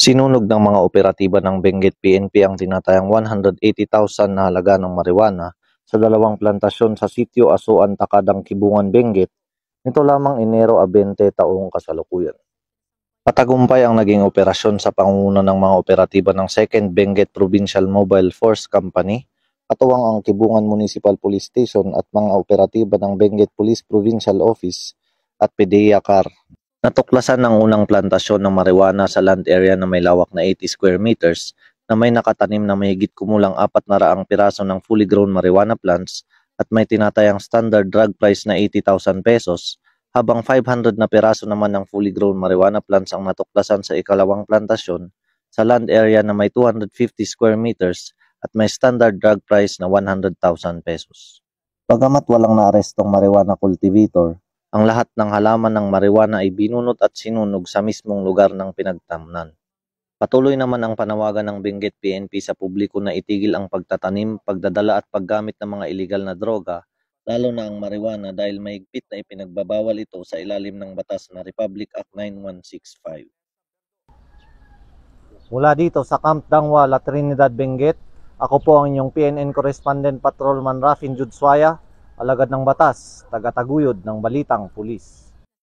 Sinunog ng mga operatiba ng Benguet PNP ang tinatayang 180,000 na halaga ng marijuana sa dalawang plantasyon sa sitio Asuan, Takadang, Kibungan, Benguet nito lamang Enero 20 taong kasalukuyan. Matagumpay ang naging operasyon sa pangunguna ng mga operatiba ng 2nd Benguet Provincial Mobile Force Company, katuwang ang Kibungan Municipal Police Station at mga operatiba ng Benguet Police Provincial Office at PDEA CAR. Natuklasan ng unang plantasyon ng marijuana sa land area na may lawak na 80 square meters na may nakatanim na mahigit kumulang 400 piraso ng fully grown marijuana plants at may tinatayang standard drug price na 80,000 pesos, habang 500 na piraso naman ng fully grown marijuana plants ang natuklasan sa ikalawang plantasyon sa land area na may 250 square meters at may standard drug price na 100,000 pesos. Bagamat walang naarestong marijuana cultivator, ang lahat ng halaman ng marijuana ay binunot at sinunog sa mismong lugar ng pinagtamnan. Patuloy naman ang panawagan ng Benguet PNP sa publiko na itigil ang pagtatanim, pagdadala at paggamit ng mga iligal na droga, lalo na ang marijuana dahil mahigpit na ipinagbabawal ito sa ilalim ng batas na Republic Act 9165. Mula dito sa Camp Dangwa, La Trinidad, Benguet, ako po ang inyong PNN Correspondent Patrolman Rafin Judswaya, alagad ng batas, taga-taguyod ng Balitang Pulis.